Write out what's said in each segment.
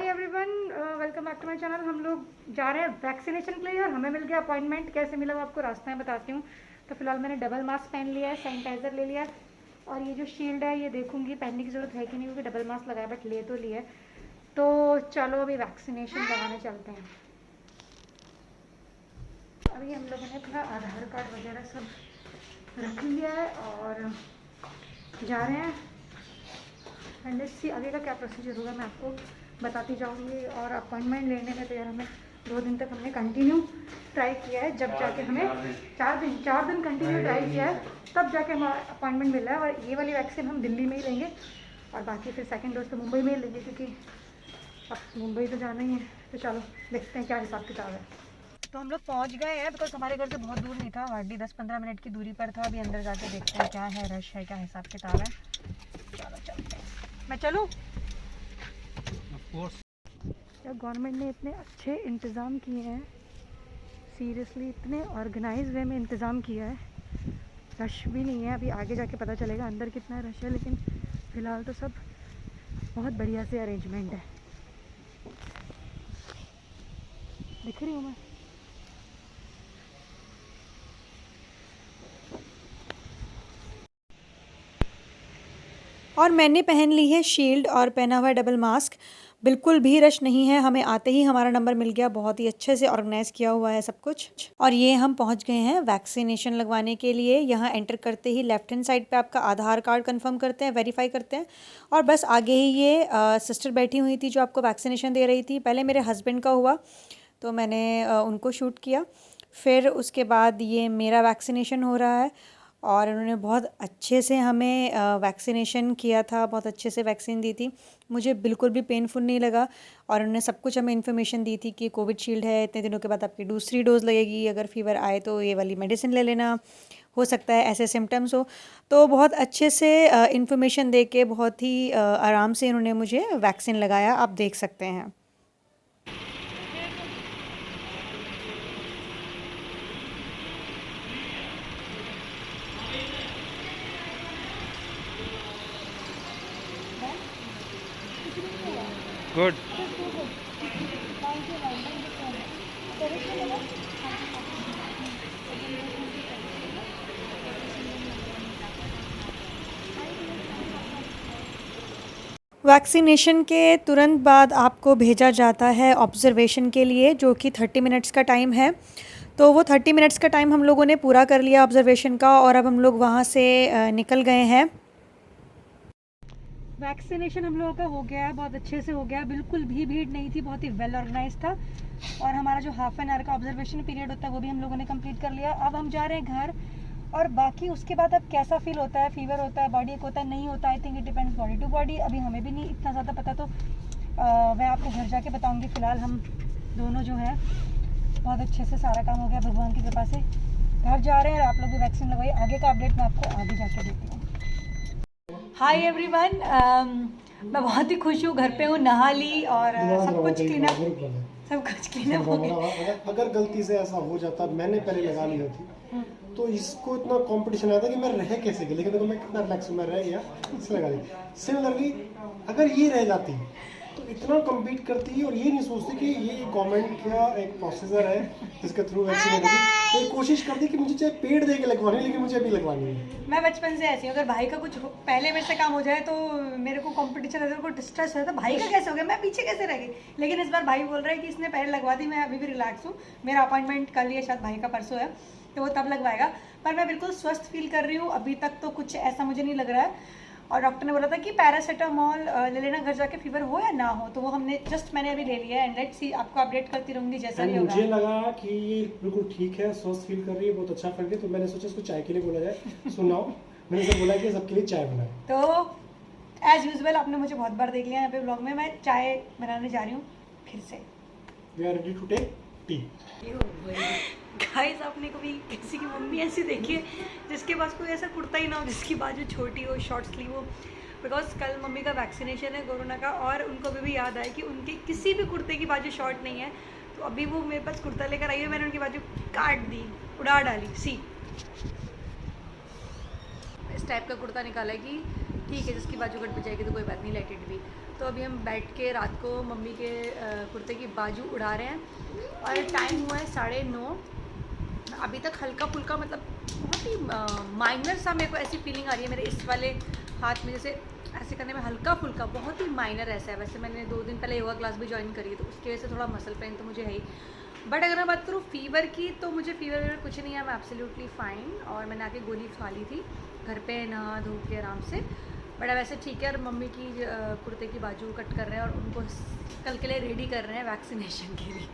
Everyone, welcome back to my channel. हम लोग जा रहे हैं वैक्सीनेशन के लिए और हमें मिल गया अपॉइंटमेंट। कैसे मिला वो आपको रास्ते में बताती हूँ। तो फिलहाल मैंने डबल मास्क पहन लिया है, सैनिटाइज़र ले लिया है और ये जो शील्ड है ये देखूंगी पहनने की ज़रूरत है कि नहीं, क्योंकि डबल मास्क लगाया बट ले तो लिया है। तो चलो अभी वैक्सीनेशन लगाने चलते हैं। अभी हम लोगों ने अपना आधार कार्ड वगैरह सब रख लिया है और जा रहे हैं। एंड सी आगे का क्या प्रोसीजर होगा मैं आपको बताती जाऊंगी। और अपॉइंटमेंट लेने में तो यार हमें 2 दिन तक हमने कंटिन्यू ट्राई किया है, जब जाके हमें 4 दिन कंटिन्यू ट्राई किया है तब जाके हमारा अपॉइंटमेंट मिला है। और ये वाली वैक्सीन हम दिल्ली में ही लेंगे और बाकी फिर सेकंड डोज तो मुंबई में ही लेंगे, क्योंकि अब मुंबई तो जाना ही है। तो चलो देखते हैं क्या हिसाब किताब है। तो हम लोग पहुँच गए हैं, बिकॉज हमारे घर से बहुत दूर नहीं था, हार्डली 10-15 मिनट की दूरी पर था। अभी अंदर जाके देखते हैं क्या है, रश है, क्या हिसाब किताब है। चलो चलते हैं। मैं चलूँ? यार गवर्नमेंट ने इतने अच्छे इंतज़ाम किए हैं, सीरियसली इतने ऑर्गेनाइज वे में इंतज़ाम किया है। रश भी नहीं है, अभी आगे जाके पता चलेगा अंदर कितना रश है, लेकिन फ़िलहाल तो सब बहुत बढ़िया से अरेंजमेंट है। दिख रही हूँ मैं? और मैंने पहन ली है शील्ड और पहना हुआ है डबल मास्क। बिल्कुल भी रश नहीं है, हमें आते ही हमारा नंबर मिल गया। बहुत ही अच्छे से ऑर्गेनाइज़ किया हुआ है सब कुछ। और ये हम पहुंच गए हैं वैक्सीनेशन लगवाने के लिए। यहाँ एंटर करते ही लेफ्ट हैंड साइड पे आपका आधार कार्ड कंफर्म करते हैं, वेरीफाई करते हैं और बस आगे ही ये सिस्टर बैठी हुई थी जो आपको वैक्सीनेशन दे रही थी। पहले मेरे हस्बैंड का हुआ तो मैंने उनको शूट किया, फिर उसके बाद ये मेरा वैक्सीनेशन हो रहा है और उन्होंने बहुत अच्छे से हमें वैक्सीनेशन किया था, बहुत अच्छे से वैक्सीन दी थी। मुझे बिल्कुल भी पेनफुल नहीं लगा और उन्होंने सब कुछ हमें इन्फॉर्मेशन दी थी कि कोविशील्ड है, इतने दिनों के बाद आपकी दूसरी डोज़ लगेगी, अगर फीवर आए तो ये वाली मेडिसिन ले लेना, हो सकता है ऐसे सिम्टम्स हो। तो बहुत अच्छे से इन्फॉर्मेशन दे के बहुत ही आराम से इन्होंने मुझे वैक्सीन लगाया, आप देख सकते हैं। गुड। वैक्सीनेशन के तुरंत बाद आपको भेजा जाता है ऑब्जर्वेशन के लिए, जो कि 30 मिनट्स का टाइम है। तो वो 30 मिनट्स का टाइम हम लोगों ने पूरा कर लिया ऑब्जर्वेशन का और अब हम लोग वहाँ से निकल गए हैं। वैक्सीनेशन हम लोगों का हो गया है, बहुत अच्छे से हो गया, बिल्कुल भी भीड़ नहीं थी, बहुत ही वेल ऑर्गेनाइज था। और हमारा जो हाफ एन आवर का ऑब्जर्वेशन पीरियड होता है वो भी हम लोगों ने कंप्लीट कर लिया। अब हम जा रहे हैं घर और बाकी उसके बाद अब कैसा फील होता है, फीवर होता है, बॉडी एक होता है, नहीं होता, I think it depends body to body. अभी हमें भी नहीं इतना ज़्यादा पता, तो मैं आपको घर जाके बताऊँगी। फ़िलहाल हम दोनों जो है बहुत अच्छे से सारा काम हो गया भगवान की कृपा से, घर जा रहे हैं। आप लोग भी वैक्सीन लगवाइए, आगे का अपडेट मैं आपको आगे जाके देती हूँ। हाय एवरीवन, मैं बहुत ही खुश हूँ, घर पे हूँ, नहा ली और सब कुछ क्लीनअप हो गया। अगर गलती से ऐसा हो जाता, मैंने पहले लगा लिया थी तो इसको इतना कंपटीशन आया था कि मैं रह कैसे गया, लेकिन देखो मैं कितना रिलैक्स में रह गया, इससे लगा दी। सिमिलरली अगर ये रह जाती तो इतना कम्पीट करती और ये नहीं सोचती कि ये गवर्नमेंट का एक प्रोसीजर है जिसके थ्रू वैक्सीन लगेगी, तो कोशिश करती कि मुझे चाहे पेड दे के लगवानी है, लेकिन मुझे अभी लगवानी है। मैं बचपन से ऐसी हूँ, अगर भाई का कुछ पहले मेरे से काम हो जाए तो मेरे को कंपटीशन है, को डिस्ट्रेस है, तो भाई का कैसे हो गया, मैं पीछे कैसे रह गई। लेकिन इस बार भाई बोल रहा है कि इसने पहले लगवा दी, मैं अभी भी रिलैक्स हूँ। मेरा अपॉइंटमेंट कल या शायद भाई का परसों है, तो वो तब लगवाएगा। पर मैं बिल्कुल स्वस्थ फील कर रही हूँ, अभी तक तो कुछ ऐसा मुझे नहीं लग रहा है। और डॉक्टर ने बोला था कि पैरासीटामोल ले लेना घर जाके, फीवर हो या ना हो, तो वो मैंने अभी ले लिया है। एंड लेट्स सी, आपको अपडेट करती रहूंगी जैसा भी होगा। मुझे लगा कि ये बिल्कुल ठीक है, स्वस्थ फील कर रही है, बहुत अच्छा फील है, तो मैंने सोचा इसको चाय के लिए बोला जाए। सुनाओ, मैंने सब बोला कि सबके लिए चाय बनाए। तो एज यूजुअल आपने मुझे बहुत बार देख लिया यहाँ पे ब्लॉग में, मैं चाय बनाने जा रही हूँ फिर से। We are ready to take tea. Guys, आपने कभी किसी की मम्मी ऐसी देखी है जिसके पास कोई ऐसा कुर्ता ही ना हो, जिसकी बाजू छोटी हो, शॉर्ट स्लीव हो? बिकॉज कल मम्मी का वैक्सीनेशन है कोरोना का और उनको अभी भी याद आया कि उनके किसी भी कुर्ते की बाजू शॉर्ट नहीं है। तो अभी वो मेरे पास कुर्ता लेकर आई है, मैंने उनकी बाजू काट दी, उड़ा डाली। सी इस टाइप का कुर्ता निकाला है कि ठीक है, जिसकी बाजू कट भी जाएगी तो कोई बात नहीं, लेट इट भी। तो अभी हम बैठ के रात को मम्मी के कुर्ते की बाजू उड़ा रहे हैं और टाइम हुआ है 9:30। अभी तक हल्का फुल्का मतलब बहुत ही माइनर सा मेरे को ऐसी फीलिंग आ रही है मेरे इस वाले हाथ में, जैसे ऐसे करने में हल्का फुल्का बहुत ही माइनर ऐसा है। वैसे मैंने 2 दिन पहले योगा क्लास भी ज्वाइन करी है तो उसकी वजह से थोड़ा मसल पेन तो मुझे है ही। बट अगर मैं बात करूँ फीवर की तो मुझे फीवर कुछ नहीं है, मैं एब्सोल्युटली फ़ाइन। और मैंने आके गोली खा ली थी घर पे नहा धो के आराम से। बट अब वैसे ठीक है और मम्मी की कुर्ते की बाजू कट कर रहे हैं और उनको कल के लिए रेडी कर रहे हैं वैक्सीनेशन के लिए।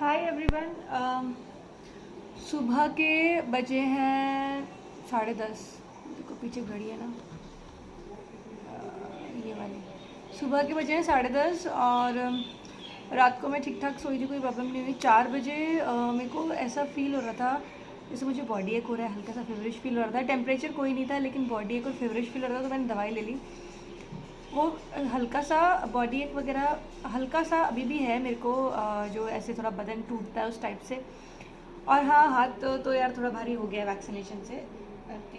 हाय एवरीवन, सुबह के बजे हैं 10:30। देखो पीछे घड़ी है ना, ये वाली। सुबह के बजे हैं 10:30 और रात को मैं ठीक ठाक सोई थी, कोई प्रॉब्लम नहीं हुई। 4 बजे मेरे को ऐसा फील हो रहा था जैसे मुझे बॉडी एक हो रहा है, हल्का सा फेवरिश फील हो रहा था। टेम्परेचर कोई नहीं था लेकिन बॉडी एक और फेवरिश फील हो रहा था, तो मैंने दवाई ले ली। वो हल्का सा बॉडी एक वगैरह हल्का सा अभी भी है मेरे को, जो ऐसे थोड़ा बदन टूटता है उस टाइप से। और हाँ, हाथ तो यार थोड़ा भारी हो गया है वैक्सीनेशन से,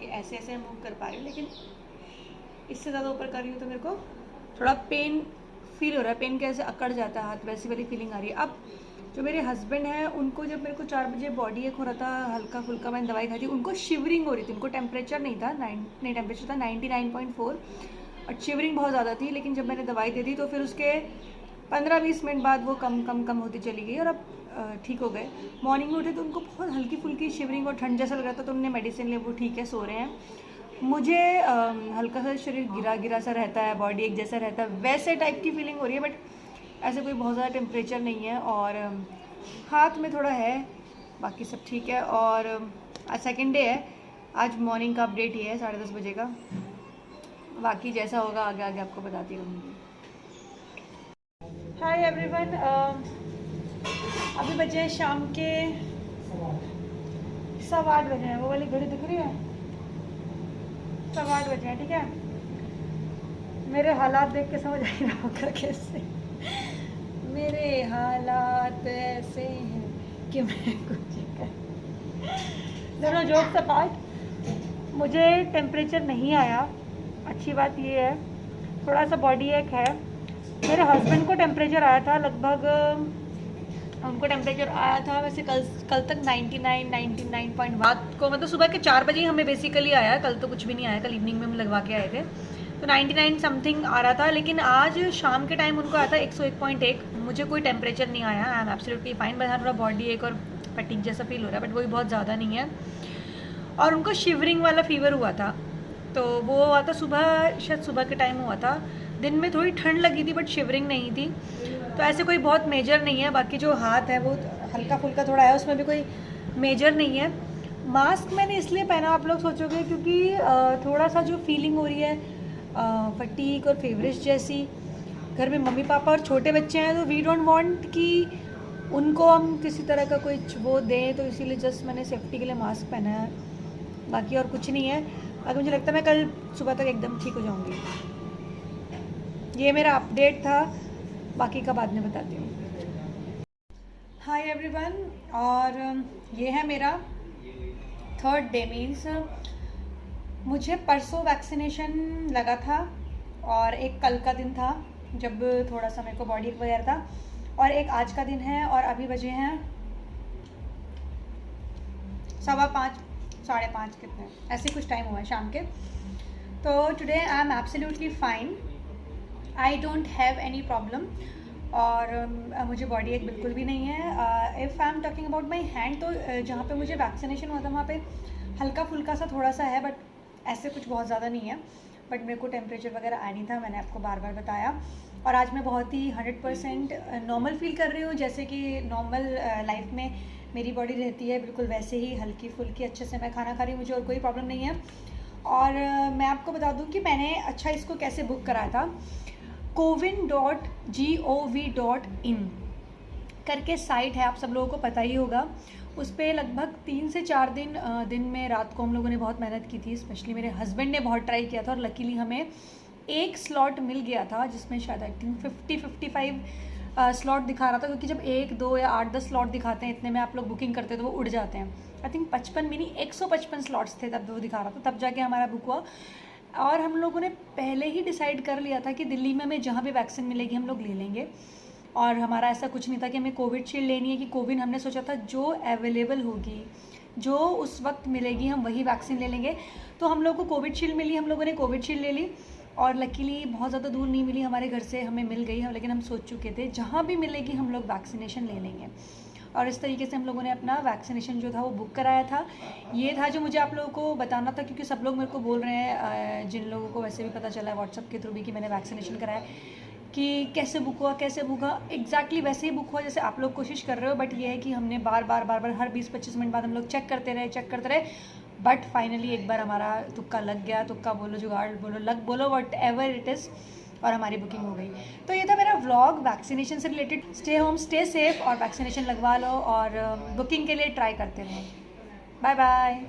ऐसे ऐसे मूव कर पा रही हूँ, लेकिन इससे ज़्यादा ऊपर कर रही हूँ तो मेरे को थोड़ा पेन फील हो रहा है। पेन कैसे अकड़ जाता है हाथ, वैसी वाली फीलिंग आ रही है। अब जो मेरे हस्बैंड हैं उनको जब मेरे को 4 बजे बॉडी एक हो रहा था हल्का फुल्का, मैंने दवाई खाई थी, उनको शिवरिंग हो रही थी। उनको टेम्परेचर नहीं था, नहीं टेम्परेचर था 99.4 और शिवरिंग बहुत ज़्यादा थी। लेकिन जब मैंने दवाई दे दी तो फिर उसके 15-20 मिनट बाद वो कम होती चली गई और अब ठीक हो गए। मॉर्निंग में उठे तो उनको बहुत हल्की फुल्की शिवरिंग और ठंड जैसा लग रहा था, तो उन्होंने मेडिसिन लिया, वो ठीक है, सो रहे हैं। मुझे हल्का सा शरीर गिरा सा रहता है, बॉडी एक जैसा रहता है, वैसे टाइप की फीलिंग हो रही है। बट ऐसे कोई बहुत ज़्यादा टेम्परेचर नहीं है और हाथ में थोड़ा है, बाकी सब ठीक है। और आज सेकंड डे है, आज मॉर्निंग का अपडेट ये है 10:30 बजे का। बाकी जैसा होगा आगे आगे आपको बताती रहूँगी। हाय एवरीवन, अभी बजे हैं शाम के 8:15 बजे हैं। वो वाली घड़ी दिख रही है, 8:15 बजे हैं, ठीक है। मेरे हालात देख के समझ आ ही रहा होगा कैसे मेरे हालात ऐसे हैं कि मैं कुछ दोनों जोक अपार्ट, मुझे टेम्परेचर नहीं आया। अच्छी बात ये है, थोड़ा सा बॉडी एक है। मेरे हस्बैंड को टेम्परेचर आया था लगभग, उनको टेम्परेचर आया था वैसे कल तक 99.1 रात को, मतलब सुबह के 4 बजे ही हमें बेसिकली आया। कल तो कुछ भी नहीं आया, कल इवनिंग में हम लगवा के आए थे, तो 99 समथिंग आ रहा था। लेकिन आज शाम के टाइम उनको आया था 101.1। मुझे कोई टेम्परेचर नहीं आया, आई एम एब्सोल्युटली फाइन। बस थोड़ा बॉडी एक और फटीग जैसा फील हो रहा है, बट वही बहुत ज़्यादा नहीं है। और उनको शिवरिंग वाला फीवर हुआ था, तो वो हुआ था सुबह, शायद सुबह के टाइम हुआ था। दिन में थोड़ी ठंड लगी थी बट शिवरिंग नहीं थी, तो ऐसे कोई बहुत मेजर नहीं है। बाकी जो हाथ है वो हल्का फुल्का थोड़ा है, उसमें भी कोई मेजर नहीं है। मास्क मैंने इसलिए पहना, आप लोग सोचोगे, क्योंकि थोड़ा सा जो फीलिंग हो रही है फटीक और फेवरिश जैसी। घर में मम्मी पापा और छोटे बच्चे हैं, तो वी डोंट वांट कि उनको हम किसी तरह का कोई वो दें, तो इसीलिए जस्ट मैंने सेफ्टी के लिए मास्क पहना है, बाकी और कुछ नहीं है। बाकी मुझे लगता है मैं कल सुबह तक एकदम ठीक हो जाऊंगी। ये मेरा अपडेट था, बाकी का बाद में बताती हूँ। हाय एवरीवन, और ये है मेरा 3rd डे। मीन्स मुझे परसों वैक्सीनेशन लगा था और एक कल का दिन था जब थोड़ा सा मेरे को बॉडी वगैरह था, और एक आज का दिन है। और अभी बजे हैं 5:15, 5:30, कितने ऐसे कुछ टाइम हुआ है शाम के। तो today I am absolutely fine, I don't have any problem. और मुझे बॉडी एक बिल्कुल भी नहीं है। If I am talking about my hand, तो जहाँ पे मुझे वैक्सीनेशन हुआ था वहाँ पे हल्का फुल्का सा थोड़ा सा है, बट ऐसे कुछ बहुत ज़्यादा नहीं है। बट मेरे को टेम्परेचर वगैरह आ नहीं था, मैंने आपको बार बार बताया। और आज मैं बहुत ही 100% नॉर्मल फील कर रही हूँ, जैसे कि नॉर्मल लाइफ में मेरी बॉडी रहती है, बिल्कुल वैसे ही हल्की फुल्की अच्छे से मैं खाना खा रही हूँ, मुझे और कोई प्रॉब्लम नहीं है। और मैं आपको बता दूँ कि मैंने इसको कैसे बुक कराया था। cowin.gov.in करके साइट है, आप सब लोगों को पता ही होगा। उस पर लगभग 3 से 4 दिन में रात को हम लोगों ने बहुत मेहनत की थी, स्पेशली मेरे हस्बैंड ने बहुत ट्राई किया था, और लकीली हमें एक स्लॉट मिल गया था जिसमें शायद आई थिंक 50-55 स्लॉट दिखा रहा था, क्योंकि जब 1, 2 या 8-10 स्लॉट दिखाते हैं, इतने में आप लोग बुकिंग करते हैं तो वो उड़ जाते हैं। आई थिंक 55 मिनी 155 स्लॉट्स थे तब वो दिखा रहा था, तब जाके हमारा बुक हुआ। और हम लोगों ने पहले ही डिसाइड कर लिया था कि दिल्ली में हमें जहाँ भी वैक्सीन मिलेगी हम लोग ले लेंगे, और हमारा ऐसा कुछ नहीं था कि हमें कोविडशील्ड लेनी है कि कोविड, हमने सोचा था जो अवेलेबल होगी, जो उस वक्त मिलेगी हम वही वैक्सीन ले लेंगे। तो हम लोग को कोविडशील्ड मिली, हम लोगों ने कोविडशील्ड ले ली, और लकीली बहुत ज़्यादा दूर नहीं मिली हमारे घर से, हमें मिल गई है। लेकिन हम सोच चुके थे जहाँ भी मिलेगी हम लोग वैक्सीनेशन ले लेंगे, और इस तरीके से हम लोगों ने अपना वैक्सीनेशन जो था वो बुक कराया था। ये था जो मुझे आप लोगों को बताना था, क्योंकि सब लोग मेरे को बोल रहे हैं, जिन लोगों को वैसे भी पता चला है व्हाट्सअप के थ्रू भी कि मैंने वैक्सीनेशन कराया, कि कैसे बुक हुआ, कैसे बुक हुआ। एग्जैक्टली वैसे ही बुक हुआ जैसे आप लोग कोशिश कर रहे हो, बट ये है कि हमने बार बार हर 20-25 मिनट बाद हम लोग चेक करते रहे, बट फाइनली एक बार हमारा तुक्का लग गया, तुक्का बोलो, जुगाड़ बोलो वट एवर इट इज़, और हमारी बुकिंग हो गई। तो ये था मेरा व्लॉग वैक्सीनेशन से related. Stay home, stay safe, और वैक्सीनेशन लगवा लो, और बुकिंग के लिए ट्राई करते रहो। Bye bye.